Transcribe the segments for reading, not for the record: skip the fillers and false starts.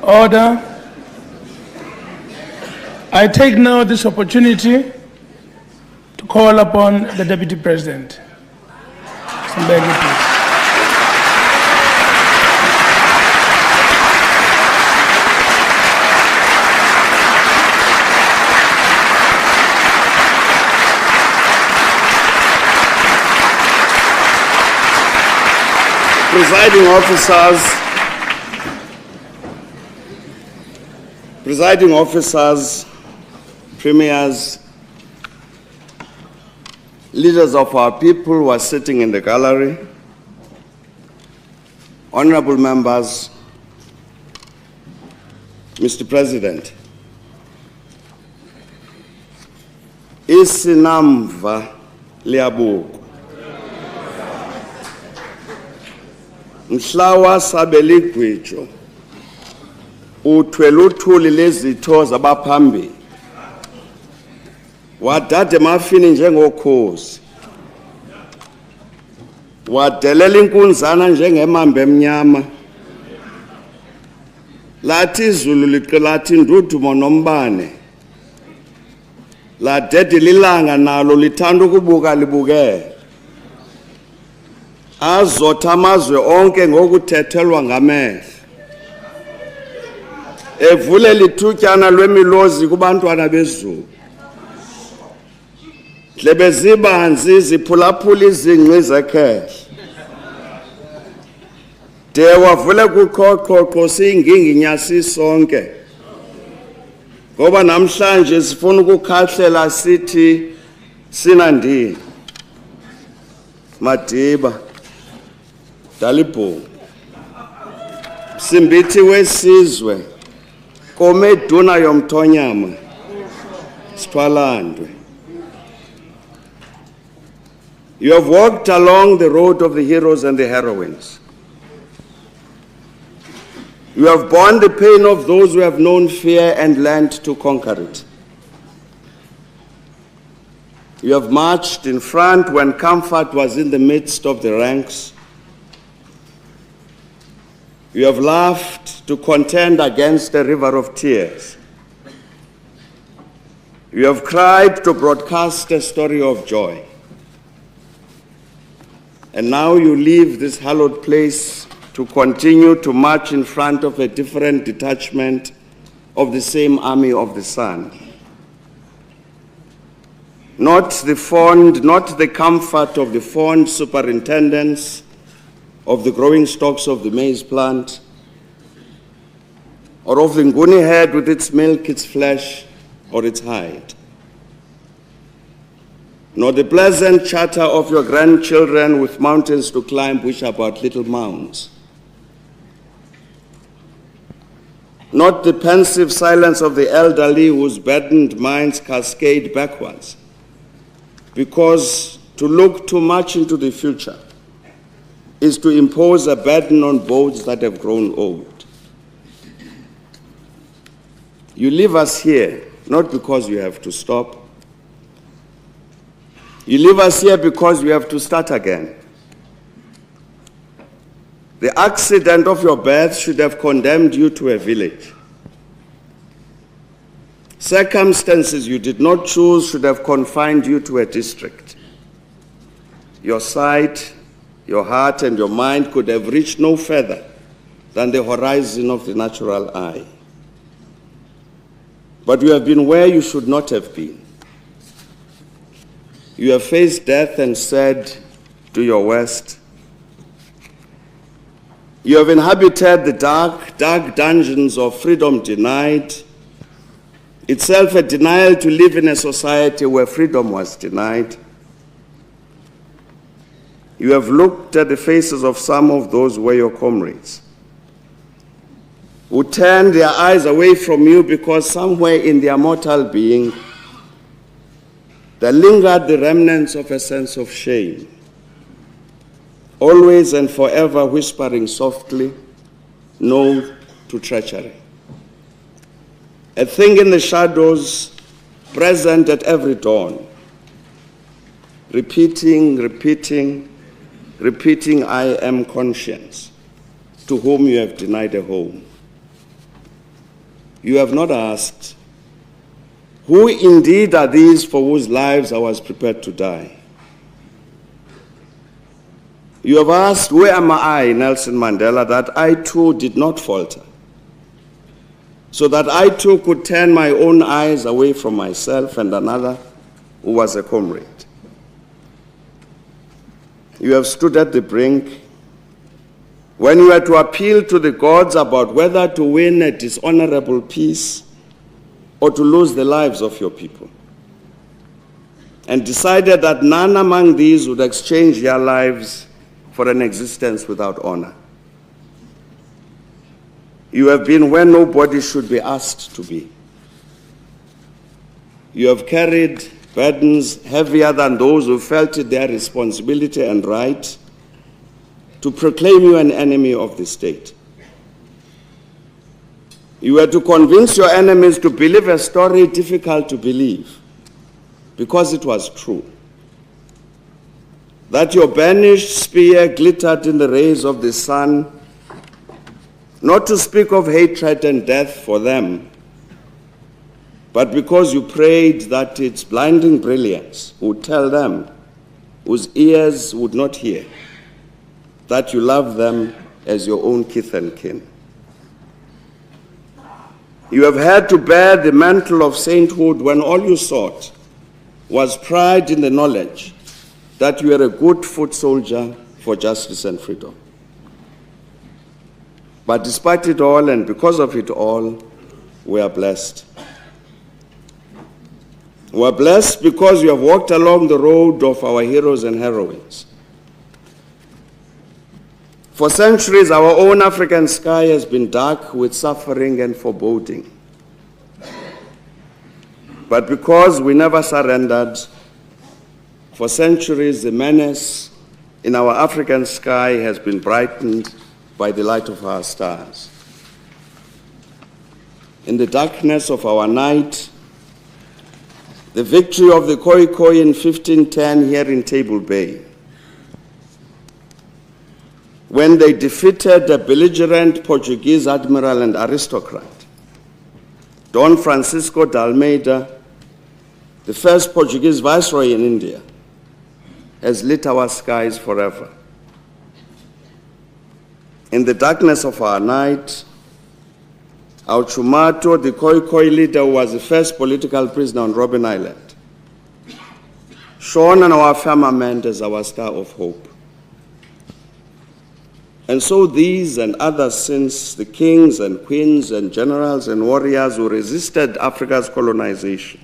Order. I take now this opportunity to call upon the Deputy President. Mbeki, please. Presiding officers, premiers, leaders of our people who are sitting in the gallery, honorable members, Mr. President, Isinamva liyabukwa. Mhla wasabel'igwijo, Uthwel'uthuli lwezitho zabaphambili, Wadad'emafini ngokhozi, Wadelel'inkunzana ngemamb'emnyama, Lath'izulu liqulath'indudumo nombane, Ladedel'ilanga nalo lithand'ukubuka libukele, Azoth amazwe onke ngokuthethelwa ngamehlo, Evulel'ithutyana lwemilozi kubantwana bezulu, ndlebe zibanzi ziphulaphul'izingqi zekhehla, de wavulek'uqhoqhoqho siyinginginya sisonke, ngoba namhlanje sifun'ukukhahlela sithi sinandini. Madiba, Dalibhungu, Simbithi wesizwe, Nkom'eduna yomthonyama, Sithwalandwe. You have walked along the road of the heroes and the heroines. You have borne the pain of those who have known fear and learned to conquer it. You have marched in front when comfort was in the midst of the ranks. You have laughed to contend against a river of tears. You have cried to broadcast a story of joy. And now you leave this hallowed place to continue to march in front of a different detachment of the same army of the sun. Not the comfort of the fond superintendence of the growing stalks of the maize plant, or of the nguni head with its milk, its flesh, or its hide, nor the pleasant chatter of your grandchildren with mountains to climb which are but little mounds, not the pensive silence of the elderly whose burdened minds cascade backwards, because to look too much into the future is to impose a burden on boats that have grown old. You leave us here not because you have to stop. You leave us here because we have to start again. The accident of your birth should have condemned you to a village. Circumstances you did not choose should have confined you to a district. Your sight, your heart, and your mind could have reached no further than the horizon of the natural eye. But you have been where you should not have been. You have faced death and said, "Do your worst." You have inhabited the dark, dark dungeons of freedom denied, itself a denial to live in a society where freedom was denied. You have looked at the faces of some of those who were your comrades, who turned their eyes away from you because somewhere in their mortal being there lingered the remnants of a sense of shame, always and forever whispering softly, "No to treachery." A thing in the shadows, present at every dawn, repeating, "I am conscience," to whom you have denied a home. you have not asked, who indeed are these for whose lives I was prepared to die? You have asked, where am I, Nelson Mandela, that I too did not falter, so that I too could turn my own eyes away from myself and another who was a comrade. You have stood at the brink when you had to appeal to the gods about whether to win a dishonorable peace or to lose the lives of your people, and decided that none among these would exchange their lives for an existence without honor. You have been where nobody should be asked to be. You have carried burdens heavier than those who felt it their responsibility and right to proclaim you an enemy of the state. You had to convince your enemies to believe a story difficult to believe, because it was true, that your burnished spear glittered in the rays of the sun, not to speak of hatred and death for them, but because you prayed that its blinding brilliance would tell them, whose ears would not hear, that you love them as your own kith and kin. You have had to bear the mantle of sainthood when all you sought was pride in the knowledge that you are a good foot soldier for justice and freedom. But despite it all, and because of it all, we are blessed. We are blessed because you have walked along the road of our heroes and heroines. For centuries, our own African sky has been dark with suffering and foreboding. But because we never surrendered, for centuries, the menace in our African sky has been brightened by the light of our stars. In the darkness of our night, the victory of the Khoikhoi in 1510 here in Table Bay, when they defeated the belligerent Portuguese admiral and aristocrat, Don Francisco de Almeida, the first Portuguese viceroy in India, has lit our skies forever. In the darkness of our night, our Chumato, the Khoikhoi leader, who was the first political prisoner on Robben Island, shone on our firmament as our star of hope. And so these and others since, the kings and queens and generals and warriors who resisted Africa's colonization,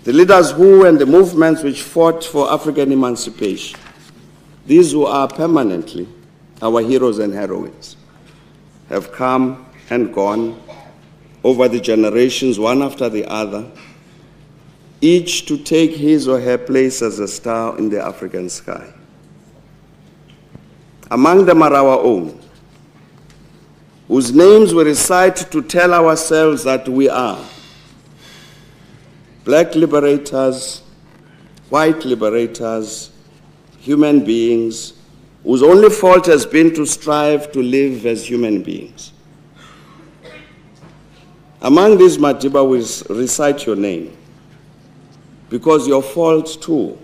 the leaders who and the movements which fought for African emancipation, these who are permanently our heroes and heroines, have come and gone over the generations, one after the other, each to take his or her place as a star in the African sky. Among them are our own, whose names we recite to tell ourselves that we are black liberators, white liberators, human beings, whose only fault has been to strive to live as human beings. Among these, Madiba, we recite your name, because your fault too,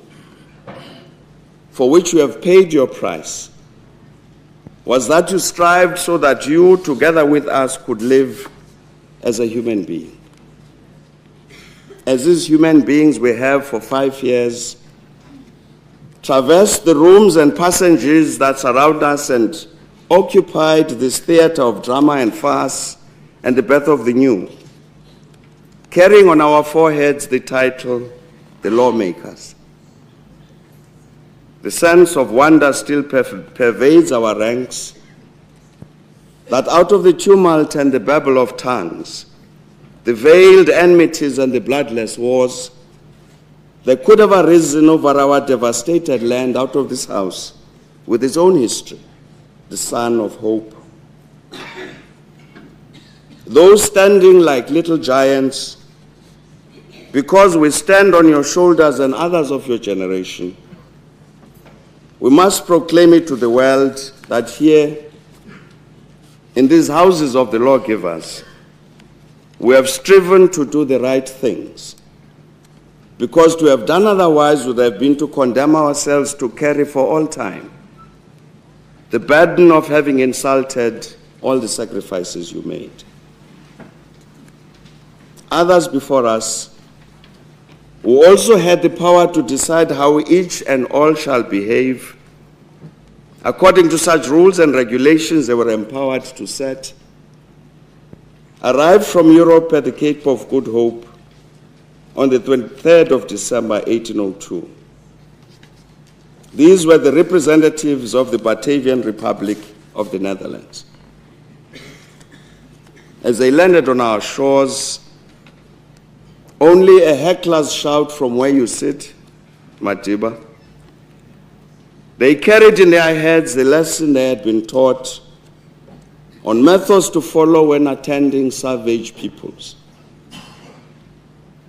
for which you have paid your price, was that you strived so that you, together with us, could live as a human being. As these human beings we have for 5 years traversed the rooms and passages that surround us and occupied this theater of drama and farce and the birth of the new, carrying on our foreheads the title, the lawmakers. The sense of wonder still pervades our ranks, that out of the tumult and the babble of tongues, the veiled enmities and the bloodless wars, there could have arisen over our devastated land out of this house, with its own history, the sun of hope. Those standing like little giants, because we stand on your shoulders and others of your generation, we must proclaim it to the world that here, in these houses of the lawgivers, we have striven to do the right things, because to have done otherwise would have been to condemn ourselves to carry for all time the burden of having insulted all the sacrifices you made. Others before us, who also had the power to decide how each and all shall behave, according to such rules and regulations they were empowered to set, arrived from Europe at the Cape of Good Hope on the 23rd of December, 1802. These were the representatives of the Batavian Republic of the Netherlands. As they landed on our shores, only a heckler's shout from where you sit, Madiba, they carried in their heads the lesson they had been taught on methods to follow when attending savage peoples.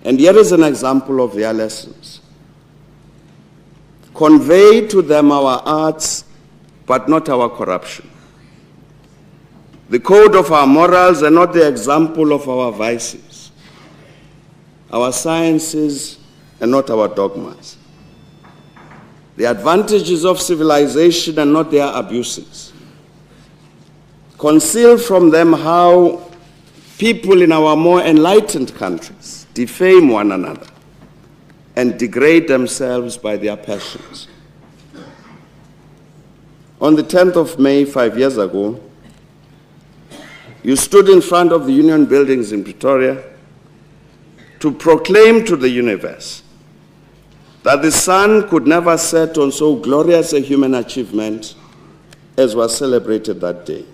And here is an example of their lessons. Convey to them our arts, but not our corruption. The code of our morals and not the example of our vices. Our sciences and not our dogmas. The advantages of civilization and not their abuses. Conceal from them how people in our more enlightened countries defame one another and degrade themselves by their passions. On the 10th of May, 5 years ago, you stood in front of the Union buildings in Pretoria to proclaim to the universe that the sun could never set on so glorious a human achievement as was celebrated that day.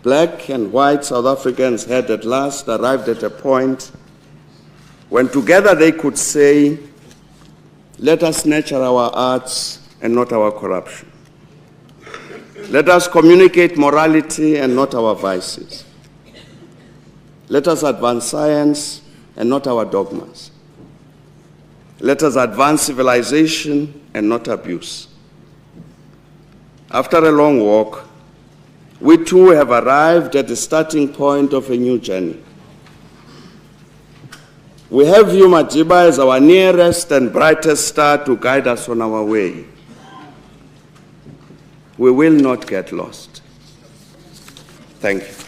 Black and white South Africans had at last arrived at a point when together they could say, let us nurture our arts and not our corruption. Let us communicate morality and not our vices. Let us advance science and not our dogmas. Let us advance civilization and not abuse. After a long walk, we too have arrived at the starting point of a new journey. We have you, Madiba, as our nearest and brightest star to guide us on our way. We will not get lost. Thank you.